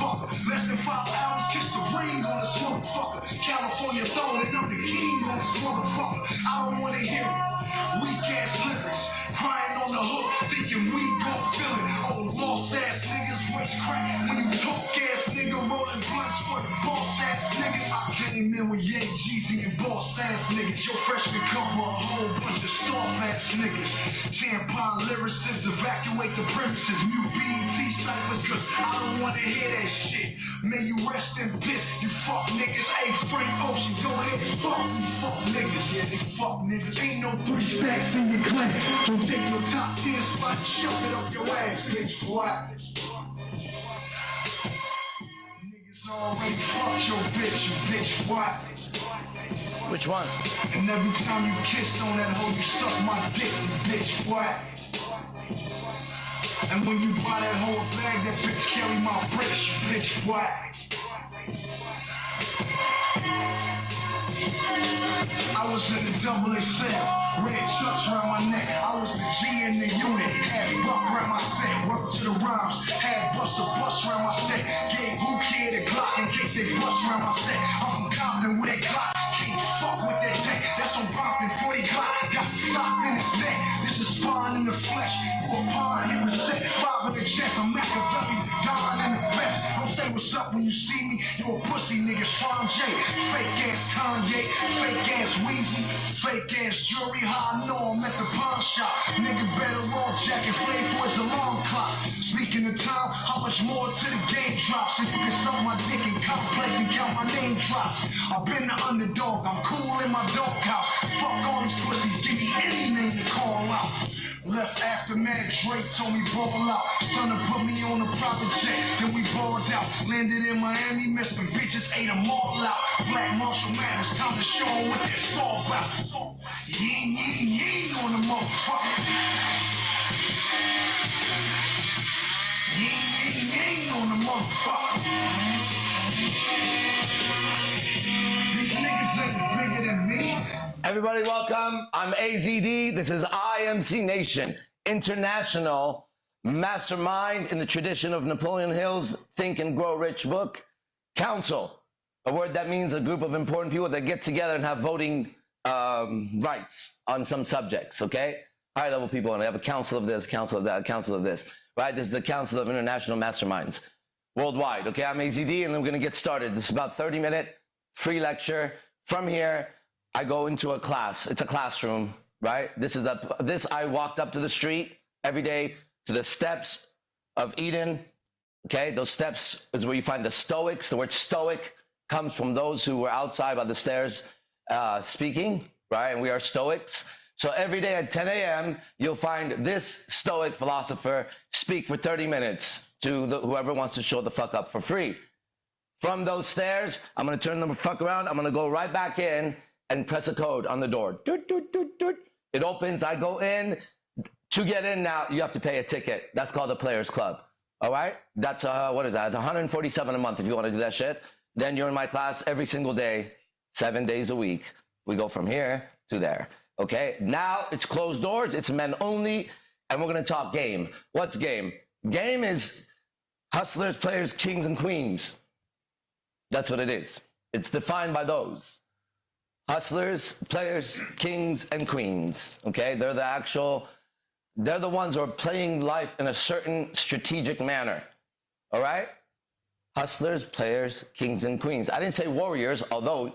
motherfucker. Less than 5 hours, kiss the ring on this motherfucker. California throne and I'm the king on this motherfucker. I don't wanna hear it. Weak ass lyrics, crying on the hook, thinking we gon' feel it. Oh, lost ass niggas, what's crack? When you talk ass nigga, rolling blunts for the boss ass niggas. I came in with Ye, Jeezy and boss ass niggas. Your freshman cover a whole bunch of soft ass niggas. Tampon lyricists evacuate the premises. Mute BET ciphers, cause I don't wanna hear that shit. May you rest in peace, you fuck niggas. Hey, Frank Ocean, go ahead and fuck these fuck niggas. Yeah, they fuck niggas. Ain't no 3 stacks in your class. Don't take your top 10 spot and shove it up your ass, bitch, boy. Niggas already fucked your bitch, boy. Which one? And every time you kiss on that hoe, you suck my dick, you bitch, boy. And when you buy that hoe a bag, that bitch carry my bricks, you bitch, boy. I was in the double XL, red chucks around my neck. I was the G in the unit, had buck around my set. Work to the rhymes, had bust around my set. Gave who kid a Glock in case they bust around my set. I'm from Compton with that Glock, can't fuck with that tech. That's on Compton 40 Glock, got socked in his neck. This is spawn in the flesh, you a pawn, hit reset. 5 in the chest, I'm Machiavelli, Don in the vest. Don't say what's up when you see me, you a pussy nigga, Strong J. Fake ass Kanye, fake ass Weezy, fake ass jewelry, how I know I'm at the pawn shop. Nigga better roll jacket, flame for his alarm clock. Speaking of time, how much more to the game drops? So you can suck my dick in complex and count my name drops. I've been the underdog, I'm cool in my doghouse. Fuck all these pussies, give me any name to call out. Left aftermath, Drake told me ball out. Stunner put me on a private jet, then we balled out. Landed in Miami, met some bitches, ate them all out. Black Marshall man, it's time to show them what that's all about. Ying on the motherfucker. Ying on the motherfucker. These niggas ain't bigger than me. Everybody welcome, I'm AZD, this is IMC Nation, International Mastermind in the tradition of Napoleon Hill's Think and Grow Rich book. Council, a word that means a group of important people that get together and have voting rights on some subjects, okay? High level people, and they have a council of this, council of that, council of this, right? This is the Council of International Masterminds worldwide, okay? I'm AZD and I'm gonna get started. This is about 30-minute free lecture. From here, I go into a class. It's a classroom, right? This I walked up to the street every day to the steps of Eden. Okay, those steps is where you find the Stoics. The word Stoic comes from those who were outside by the stairs speaking, right? And we are Stoics. So every day at 10 a.m., you'll find this Stoic philosopher speak for 30 minutes to whoever wants to show the fuck up for free. From those stairs, I'm gonna turn the fuck around. I'm gonna go right back in and press a code on the door. Doot, doot, doot, doot. It opens, I go in. To get in now, you have to pay a ticket. That's called a Players Club, all right? That's, what is that? It's $147 a month if you wanna do that shit. Then you're in my class every single day, 7 days a week. We go from here to there, okay? Now it's closed doors, it's men only, and we're gonna talk game. What's game? Game is hustlers, players, kings, and queens. That's what it is. It's defined by those. Hustlers, players, kings, and queens, okay? They're the ones who are playing life in a certain strategic manner, all right? Hustlers, players, kings, and queens. I didn't say warriors, although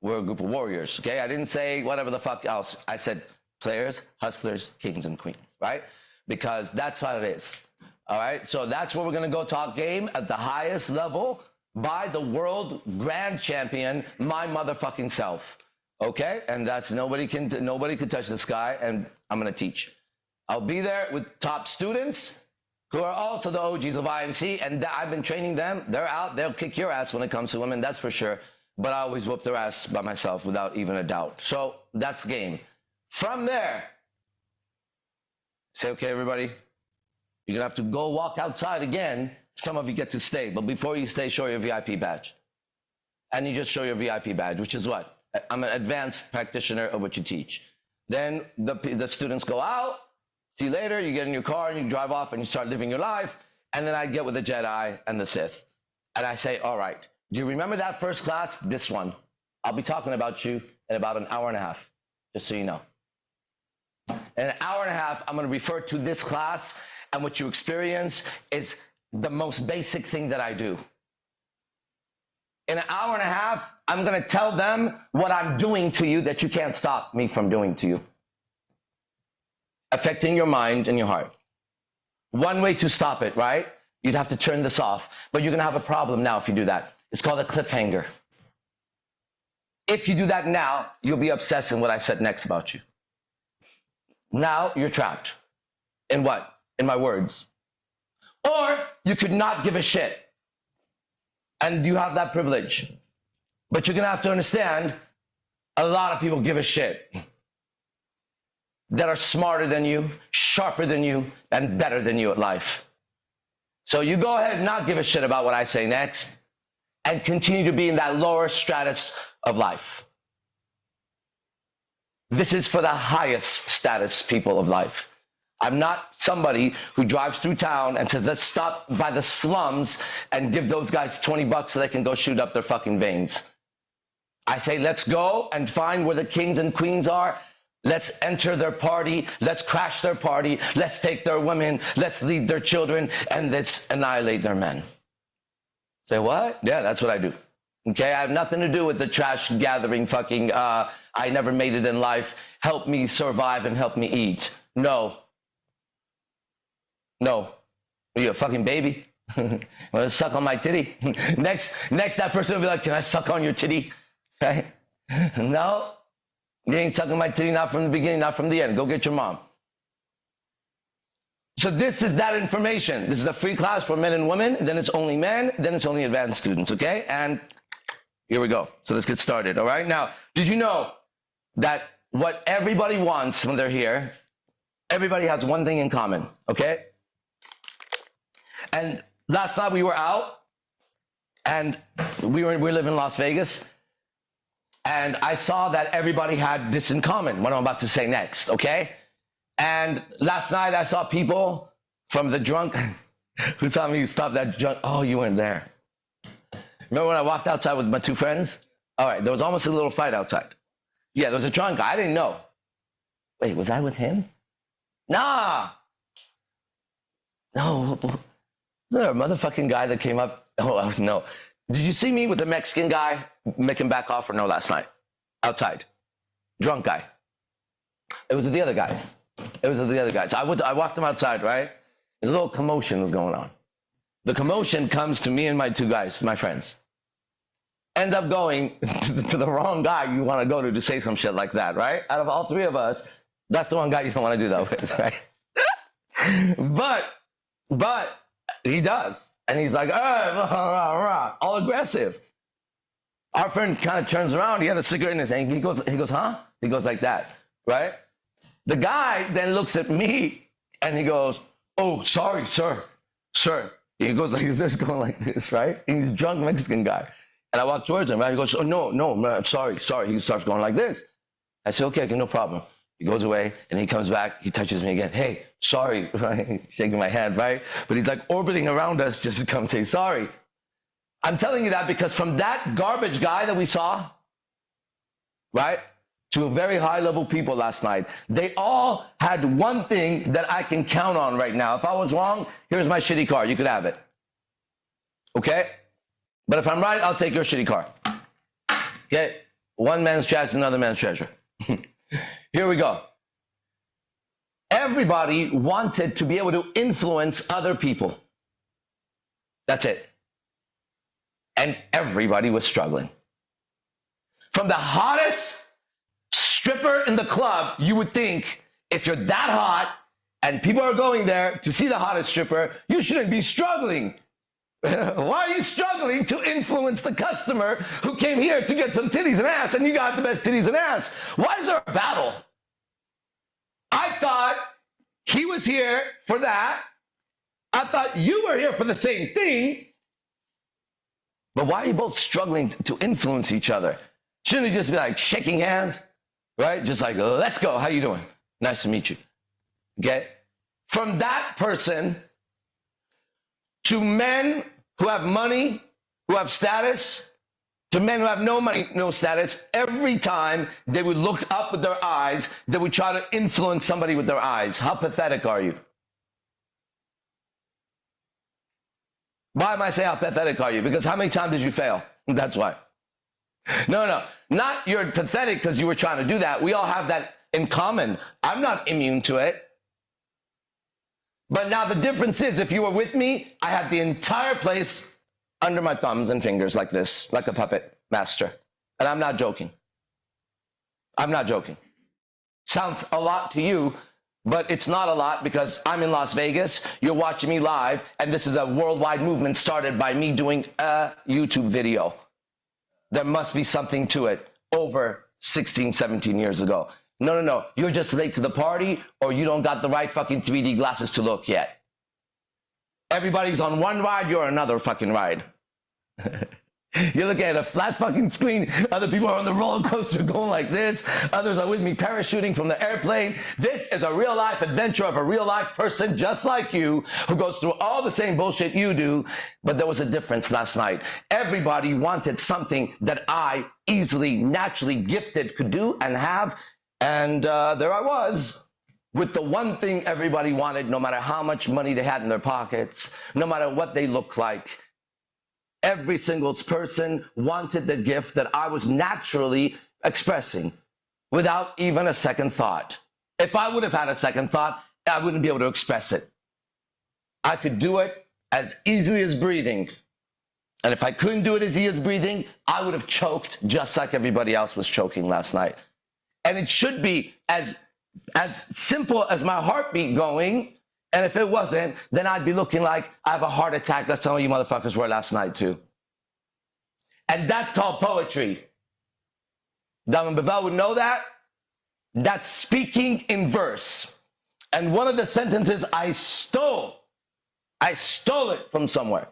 we're a group of warriors, okay? I didn't say whatever the fuck else. I said players, hustlers, kings, and queens, right? Because that's what it is, all right? So that's where we're gonna go talk game at the highest level by the world grand champion, my motherfucking self, okay? And that's nobody can touch the sky, and I'm gonna teach. I'll be there with top students who are also the OGs of IMC, and I've been training them. They're out, they'll kick your ass when it comes to women, that's for sure, but I always whoop their ass by myself without even a doubt. So that's game. From there, say, okay, everybody, you're gonna have to go walk outside again. Some of you get to stay, but before you stay, show your VIP badge. And you just show your VIP badge, which is what? I'm an advanced practitioner of what you teach. Then the students go out, see you later, you get in your car and you drive off and you start living your life, and then I get with the Jedi and the Sith. And I say, all right, do you remember that first class? This one. I'll be talking about you in about an hour and a half, just so you know. In an hour and a half, I'm going to refer to this class, and what you experience is the most basic thing that I do. In an hour and a half, I'm going to tell them what I'm doing to you that you can't stop me from doing to you, affecting your mind and your heart. One way to stop it, right? You'd have to turn this off, but you're going to have a problem now if you do that. It's called a cliffhanger. If you do that now, you'll be obsessing what I said next about you. Now you're trapped. In what? In my words. Or you could not give a shit. And you have that privilege. But you're going to have to understand, a lot of people give a shit. That are smarter than you, sharper than you, and better than you at life. So you go ahead and not give a shit about what I say next, and continue to be in that lower stratus of life. This is for the highest status people of life. I'm not somebody who drives through town and says, let's stop by the slums and give those guys $20 so they can go shoot up their fucking veins. I say, let's go and find where the kings and queens are. Let's enter their party. Let's crash their party. Let's take their women. Let's lead their children, and let's annihilate their men. Say what? Yeah, that's what I do. Okay, I have nothing to do with the trash gathering fucking, I never made it in life. Help me survive and help me eat. No. No. Are you a fucking baby? Want to suck on my titty? Next, that person will be like, can I suck on your titty? Right? No. You ain't sucking my titty, not from the beginning, not from the end. Go get your mom. So this is that information. This is a free class for men and women. Then it's only men. Then it's only advanced students, okay? And here we go. So let's get started, all right? Now, did you know that what everybody wants when they're here, everybody has one thing in common, okay? And last night we were out, and we live in Las Vegas, and I saw that everybody had this in common, what I'm about to say next, okay? And last night I saw people from the drunk who saw me stop that drunk. Oh, you weren't there. Remember when I walked outside with my two friends? All right, there was almost a little fight outside. Yeah, there was a drunk guy. I didn't know. Wait, was I with him? Nah. No. Wasn't there a motherfucking guy that came up? Oh, no. Did you see me with the Mexican guy making back off or no last night? Outside. Drunk guy. It was the other guys. It was the other guys. I walked them outside, right? There's a little commotion was going on. The commotion comes to me and my two guys, my friends. End up going to the wrong guy you want to go to say some shit like that, right? Out of all three of us, that's the one guy you don't want to do that with, right? But he does. And he's like, all aggressive. Our friend kind of turns around. He had a cigarette in his hand. He goes, huh? He goes like that, right? The guy then looks at me and he goes, oh, sorry, sir. He goes like this, going like this, right? And he's a drunk Mexican guy. And I walk towards him, right? He goes, oh, no, man, sorry. He starts going like this. I say, okay, no problem. He goes away and he comes back. He touches me again. Hey, sorry, right? Shaking my hand, right? But he's like orbiting around us just to come say sorry. I'm telling you that because from that garbage guy that we saw, right, to very high level people last night, they all had one thing that I can count on right now. If I was wrong, here's my shitty car. You could have it. Okay? But if I'm right, I'll take your shitty car. Okay? One man's trash is another man's treasure. Here we go. Everybody wanted to be able to influence other people. That's it. And everybody was struggling. From the hottest stripper in the club, you would think if you're that hot and people are going there to see the hottest stripper, you shouldn't be struggling. Why are you struggling to influence the customer who came here to get some titties and ass and you got the best titties and ass? Why is there a battle? I thought he was here for that. I thought you were here for the same thing. But why are you both struggling to influence each other? Shouldn't it just be like shaking hands, right? Just like, let's go. How you doing? Nice to meet you. Okay? From that person to men who have money who have status to men who have no money, no status. Every time they would look up with their eyes, they would try to influence somebody with their eyes. How pathetic are you? Why am I saying how pathetic are you? Because how many times did you fail? That's why. No, not you're pathetic because you were trying to do that. We all have that in common. I'm not immune to it. But now the difference is, if you were with me, I had the entire place under my thumbs and fingers like this, like a puppet master. And I'm not joking. I'm not joking. Sounds a lot to you, but it's not a lot because I'm in Las Vegas, you're watching me live, and this is a worldwide movement started by me doing a YouTube video. There must be something to it over 16, 17 years ago. No, you're just late to the party, or you don't got the right fucking 3D glasses to look yet. Everybody's on one ride, you're on another fucking ride. You're looking at a flat fucking screen. Other people are on the roller coaster going like this. Others are with me parachuting from the airplane. This is a real life adventure of a real life person just like you who goes through all the same bullshit you do. But there was a difference last night. Everybody wanted something that I easily, naturally gifted could do and have. And there I was with the one thing everybody wanted, no matter how much money they had in their pockets, no matter what they looked like. Every single person wanted the gift that I was naturally expressing without even a second thought. If I would have had a second thought, I wouldn't be able to express it. I could do it as easily as breathing. And if I couldn't do it as easy as breathing, I would have choked just like everybody else was choking last night. And it should be as simple as my heartbeat going. And if it wasn't, then I'd be looking like I have a heart attack. That's how you motherfuckers were last night too. And that's called poetry. Damon Bevel would know that. That's speaking in verse. And one of the sentences I stole it from somewhere.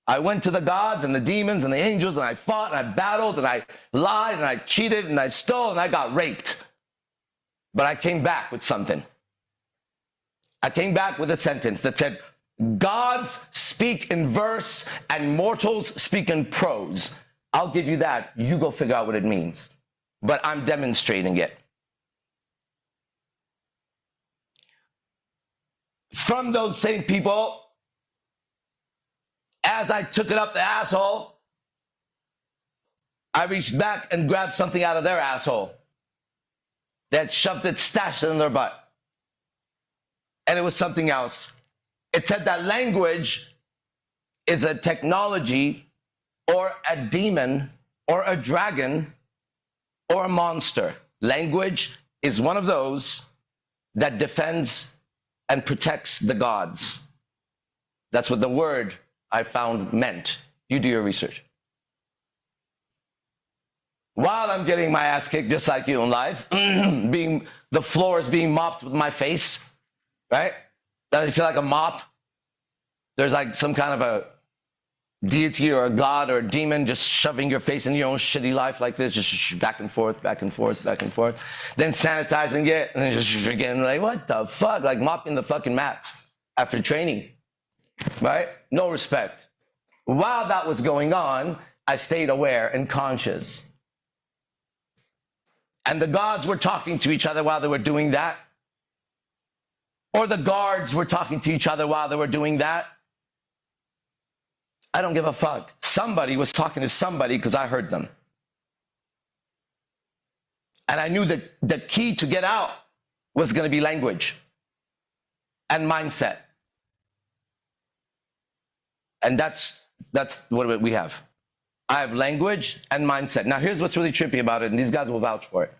I went to the gods and the demons and the angels and I fought and I battled and I lied and I cheated and I stole and I got raped. But I came back with something. I came back with a sentence that said, gods speak in verse and mortals speak in prose. I'll give you that. You go figure out what it means. But I'm demonstrating it. From those same people, as I took it up the asshole, I reached back and grabbed something out of their asshole. They had shoved it, stashed it in their butt. And it was something else. It said that language is a technology or a demon or a dragon or a monster. Language is one of those that defends and protects the gods. That's what the word I found meant. You do your research. While I'm getting my ass kicked just like you in life, the floor is being mopped with my face, right? Does it feel like a mop? There's like some kind of a deity or a god or a demon just shoving your face in your own shitty life like this, just back and forth, back and forth, back and forth. Then sanitizing it and then just again like, what the fuck? Like mopping the fucking mats after training, right? No respect. While that was going on, I stayed aware and conscious. And the gods were talking to each other while they were doing that. Or the guards were talking to each other while they were doing that. I don't give a fuck. Somebody was talking to somebody because I heard them. And I knew that the key to get out was going to be language and mindset. And that's what we have. I have language and mindset. Now, here's what's really trippy about it, and these guys will vouch for it.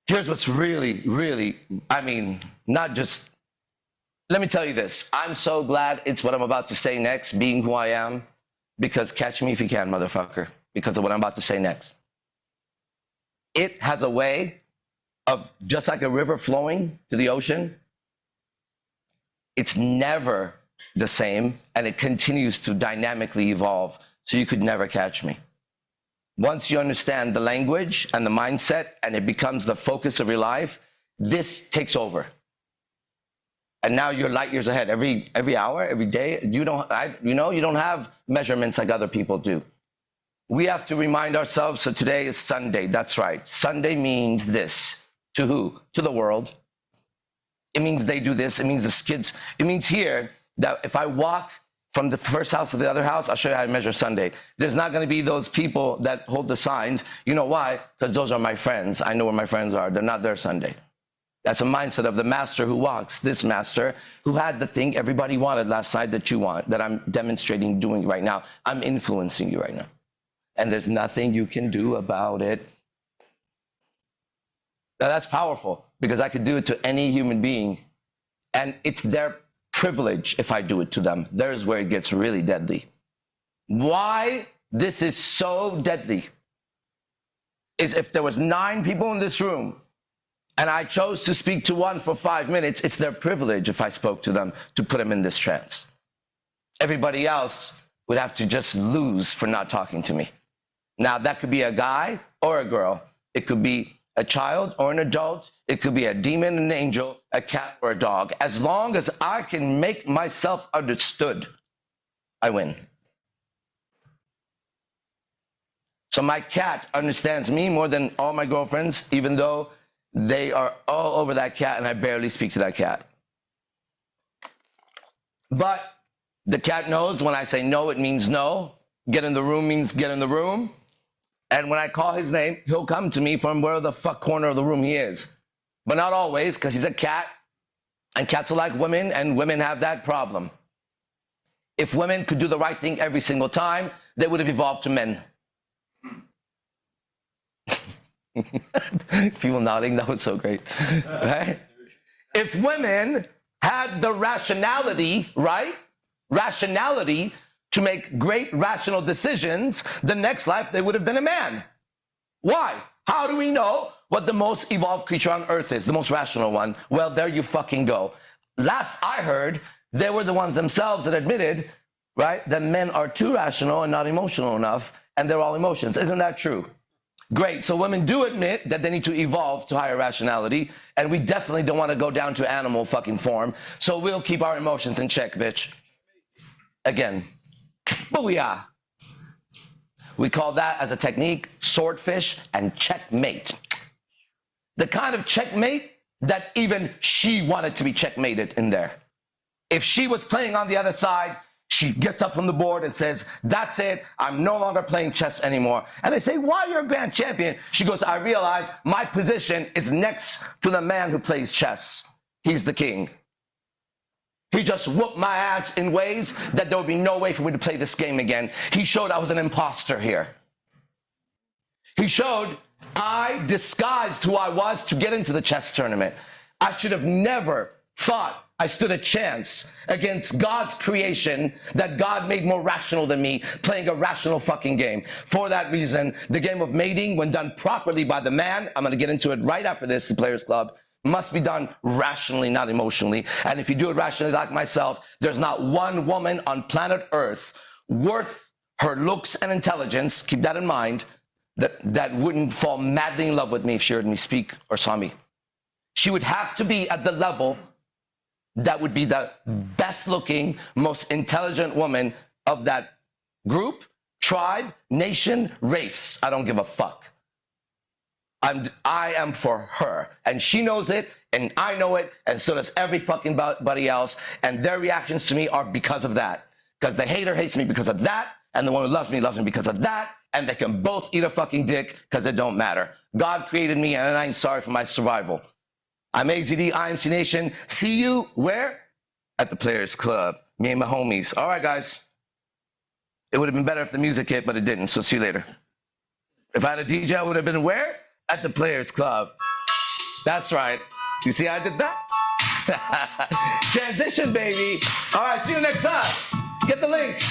Here's what's really, really, I mean, not just, let me tell you this. I'm so glad it's what I'm about to say next, being who I am, because catch me if you can, motherfucker, because of what I'm about to say next. It has a way of, just like a river flowing to the ocean, it's never the same, and it continues to dynamically evolve. So you could never catch me. Once you understand the language and the mindset and it becomes the focus of your life, this takes over. And now you're light years ahead. Every hour, every day, you don't have measurements like other people do. We have to remind ourselves, so today is Sunday. That's right. Sunday means this. To who? To the world. It means they do this. It means the kids. It means here that if I walk from the first house to the other house, I'll show you how I measure Sunday. There's not going to be those people that hold the signs. You know why? Because those are my friends. I know where my friends are. They're not there Sunday. That's a mindset of the master who walks. This master who had the thing everybody wanted last night that you want, that I'm demonstrating doing right now. I'm influencing you right now. And there's nothing you can do about it. Now that's powerful because I could do it to any human being. And it's their privilege if I do it to them. There's where it gets really deadly. Why this is so deadly is if there was 9 people in this room and I chose to speak to one for 5 minutes, it's their privilege if I spoke to them to put them in this trance. Everybody else would have to just lose for not talking to me. Now that could be a guy or a girl. It could be a child or an adult. It could be a demon, an angel, a cat or a dog. As long as I can make myself understood, I win. So my cat understands me more than all my girlfriends, even though they are all over that cat and I barely speak to that cat. But the cat knows when I say no, it means no. Get in the room means get in the room. And when I call his name, he'll come to me from where the fuck corner of the room he is. But not always, because he's a cat. And cats are like women, and women have that problem. If women could do the right thing every single time, they would have evolved to men. People nodding, that was so great. Right? If women had the rationality, right? Rationality to make great rational decisions, the next life they would have been a man. Why? How do we know what the most evolved creature on earth is, the most rational one? Well, there you fucking go. Last I heard, they were the ones themselves that admitted, right, that men are too rational and not emotional enough, and they're all emotions. Isn't that true? Great. So women do admit that they need to evolve to higher rationality, and we definitely don't want to go down to animal fucking form. So we'll keep our emotions in check, bitch. Again. Booyah. We call that as a technique swordfish and checkmate. The kind of checkmate that even she wanted to be checkmated in there. If she was playing on the other side, she gets up from the board and says, that's it, I'm no longer playing chess anymore. And they say, why, you're a grand champion? She goes, I realize my position is next to the man who plays chess. He's the king. He just whooped my ass in ways that there would be no way for me to play this game again. He showed I was an imposter here. He showed I disguised who I was to get into the chess tournament. I should have never thought I stood a chance against God's creation that God made more rational than me, playing a rational fucking game. For that reason, the game of mating, when done properly by the man, I'm going to get into it right after this, the Players Club, must be done rationally, not emotionally. And if you do it rationally like myself, there's not one woman on planet Earth worth her looks and intelligence, keep that in mind, that wouldn't fall madly in love with me if she heard me speak or saw me. She would have to be at the level that would be the best looking, most intelligent woman of that group, tribe, nation, race. I don't give a fuck. I am for her, and she knows it, and I know it, and so does every fucking buddy else, and their reactions to me are because of that. Because the hater hates me because of that, and the one who loves me because of that, and they can both eat a fucking dick because it don't matter. God created me, and I ain't sorry for my survival. I'm AZD, IMC Nation. See you where? At the Players Club. Me and my homies. All right, guys. It would have been better if the music hit, but it didn't, so see you later. If I had a DJ, I would have been where? At the Players Club. That's right. You see how I did that? Transition, baby. All right, see you next time. Get the link.